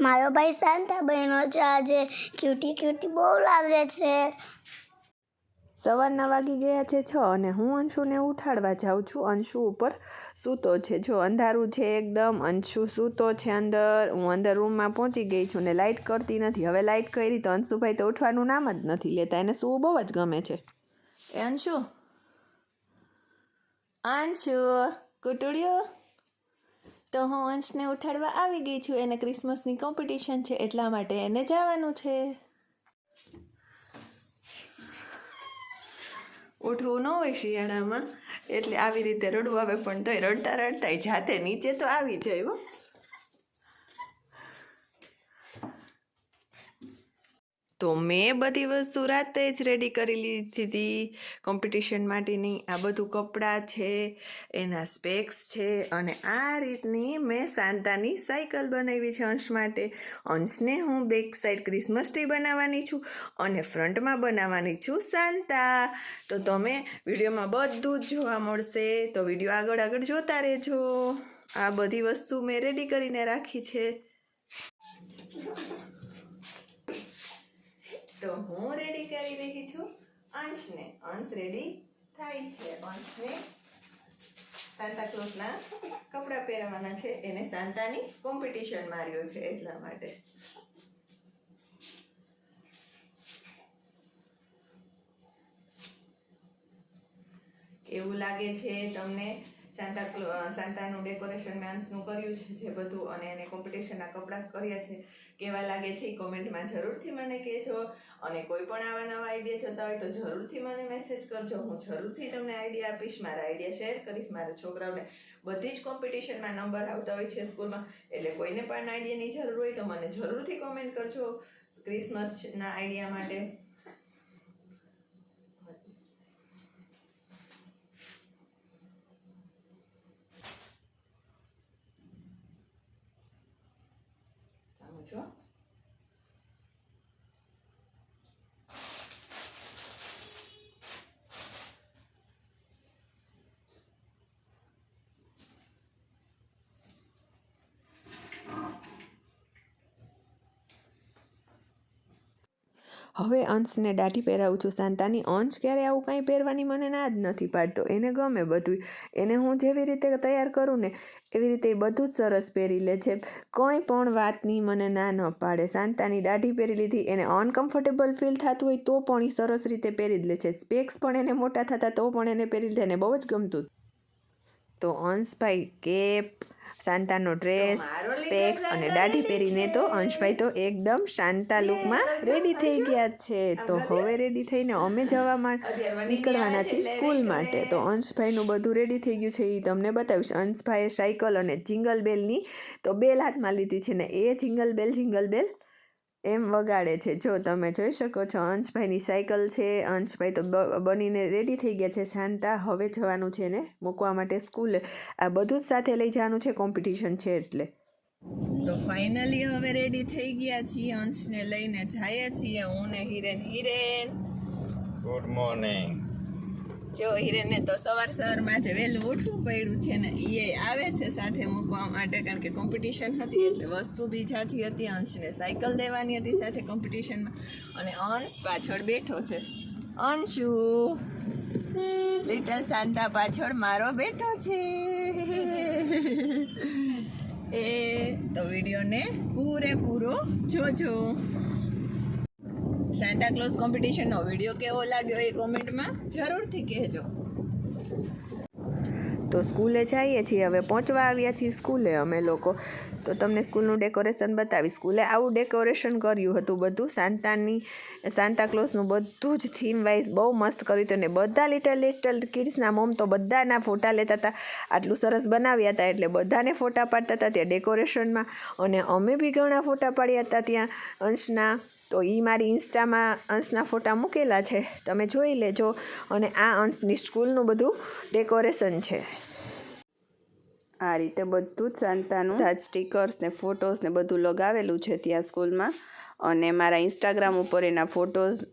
મારો ભાઈ શાંતા બહેનો છે આજે ક્યુટી ક્યુટી બહુ લાગે છે. સવારના વાગી ગયા છે 6 અને હું અંશુને ઉઠાડવા જાઉં છું. અંશુ ઉપર સૂતો છે. જો અંધારું છે એકદમ. અંશુ સૂતો છે અંદર. હું અંદર રૂમમાં પહોંચી ગઈ છું ને લાઇટ કરતી નથી. હવે લાઇટ કરી તો અંશુભાઈ તો ઉઠવાનું નામ જ નથી લેતા. એને સૂવું બહુ જ ગમે છે. એ અંશુ અંશુ કુટુડિયો, તો હું અંશને ઉઠાડવા આવી ગઈ છું. એને ક્રિસમસની કોમ્પિટિશન છે એટલા માટે એને જવાનું છે. ઉઠવું ન હોય શિયાળામાં એટલે આવી રીતે રડવું આવે, પણ તોય રડતા રડતા જાતે નીચે તો આવી જાય હો. તો મેં બધી વસ્તુ રાતે જ રેડી કરી લીધી હતી કોમ્પિટિશન માટેની. આ બધું કપડાં છે, એના સ્પેક્સ છે અને આ રીતની મેં સાંતાની સાયકલ બનાવી છે અંશ માટે. અંશને હું બેક સાઈડ ક્રિસમસ ટ્રી બનાવવાની છું અને ફ્રન્ટમાં બનાવવાની છું સાંતા. તો તમે વિડીયોમાં બધું જ જોવા મળશે, તો વિડીયો આગળ આગળ જોતા રહેજો. આ બધી વસ્તુ મેં રેડી કરીને રાખી છે. તો હું રેડી કરી રહી છું અંશને. અંશ રેડી થાય છે. અંશને સાન્તા ક્લોઝના કપડાં પહેરવાના છે. એને સાન્તાની કોમ્પિટિશન માર્યો છે એટલા માટે. કેવું લાગે છે તમને સાન્તાનું ડેકોરેશન મેં અંશનું કર્યું છે જે બધું, અને એને કોમ્પિટિશનના કપડાં કર્યા છે, કેવા લાગે છે એ કોમેન્ટમાં જરૂરથી મને કહેજો. અને કોઈ પણ આવા નવા આઈડિયા જોતા હોય તો જરૂરથી મને મેસેજ કરજો. હું જરૂરથી તમને આઈડિયા આપીશ, મારા આઈડિયા શેર કરીશ. મારા છોકરાઓને બધી જ કોમ્પિટિશનમાં નંબર આવતા હોય છે સ્કૂલમાં, એટલે કોઈને પણ આઈડિયાની જરૂર હોય તો મને જરૂરથી કોમેન્ટ કરજો ક્રિસમસના આઈડિયા માટે. સમજો. હવે અંશને દાઢી પહેરાવું છું સાન્તાની. અંશ ક્યારે આવું કાંઈ પહેરવાની મને ના જ નથી પાડતો. એને ગમે બધું. એને હું જેવી રીતે તૈયાર કરું ને એવી રીતે એ બધું જ સરસ પહેરી લે છે. કંઈ પણ વાતની મને ના ન પાડે. સાન્તાની દાઢી પહેરી લીધી. એને અનકમ્ફર્ટેબલ ફીલ થતું હોય તો પણ એ સરસ રીતે પહેરી જ લે છે. સ્પેક્સ પણ એને મોટા થતા તો પણ એને પહેરી લીધા. એને બહુ જ ગમતું. તો અંશભાઈ કેપ, સાન્તાનો ડ્રેસ, સ્પેક્સ અને દાઢી પહેરીને તો અંશભાઈ તો એકદમ શાંતા લુકમાં રેડી થઈ ગયા છે. તો હવે રેડી થઈને અમે નીકળવાના છીએ સ્કૂલ માટે. તો અંશભાઈનું બધું રેડી થઈ ગયું છે એ તમને બતાવીશ. અંશભાઈએ સાયકલ અને જિંગલ બેલની તો બેલ હાથમાં લીધી છે ને એ જિંગલ બેલ એમ વગાડે છે. જો તમે જોઈ શકો છો અંશભાઈની સાયકલ છે. અંશભાઈ તો બનીને રેડી થઈ ગયા છે શાંતા. હવે જવાનું છે ને મૂકવા માટે સ્કૂલે. આ બધું જ સાથે લઈ જવાનું છે, કોમ્પિટિશન છે એટલે. તો ફાઇનલી હવે રેડી થઈ ગયા છીએ. અંશને લઈને જઈએ છીએ હું ને હિરેન. Good morning. જો હિરેનને તો સવારમાં જ વહેલું ઉઠવું પડ્યું છે ને એ આવે છે સાથે મૂકવા માટે, કારણ કે કોમ્પિટિશન હતી એટલે વસ્તુ બી ઝાઝી હતી. અંશને સાયકલ દેવાની હતી સાથે કોમ્પિટિશનમાં, અને અંશ પાછળ બેઠો છે. અંશુ લિટલ સાન્તા પાછળ મારો બેઠો છે. એ તો વિડીયોને પૂરેપૂરો જોજો. સાન્તા ક્લોઝ કોમ્પિટિશનનો વિડીયો કેવો લાગ્યો એ કોમેન્ટમાં જરૂરથી કહેજો. તો સ્કૂલે જઈએ છીએ. હવે પહોંચવા આવ્યા છીએ સ્કૂલે અમે લોકો. તો તમને સ્કૂલનું ડેકોરેશન બતાવી. સ્કૂલે આવું ડેકોરેશન કર્યું હતું બધું. સાન્તા ક્લોઝનું બધું જ થીમ વાઇઝ બહુ મસ્ત કર્યું હતું. અને બધા લિટલ કિડ્સના મોમ તો બધાના ફોટા લેતા હતા. આટલું સરસ બનાવ્યા હતા એટલે બધાને ફોટા પાડતા હતા ત્યાં ડેકોરેશનમાં. અને અમે બી ઘણા ફોટા પાડ્યા હતા ત્યાં અંશના. તો એ મારી ઇન્સ્ટામાં અંશના ફોટા મૂકેલા છે, તમે જોઈ લેજો. અને આ અંશની સ્કૂલનું બધું ડેકોરેશન છે. આ રીતે બધું જ સાન્તાનું સ્ટીકર્સ ને ફોટોસ ને બધું લગાવેલું છે ત્યાં સ્કૂલમાં. અને મારા ઇન્સ્ટાગ્રામ ઉપર એના ફોટોઝ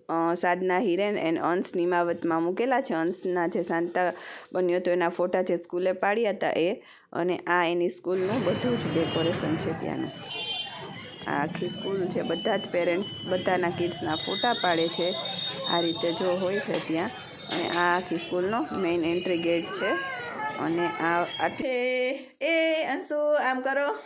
સાધના, હિરેન એન્ડ અંશ નિમાવતમાં મૂકેલા છે. અંશના જે સાન્તા બન્યો હતો એના ફોટા જે સ્કૂલે પાડ્યા હતા એ. અને આ એની સ્કૂલનું બધું જ ડેકોરેશન છે ત્યાંનું. આ આખી સ્કૂલ છે, બધા જ પેરેન્ટ્સ બધાના કિડ્સના ફોટા પાડે છે. આ રીતે જો હોય છે ત્યાં. અને આ આખી સ્કૂલનો મેઇન એન્ટ્રી ગેટ છે. અને આ આટલે એ અંશુ આમ કરો.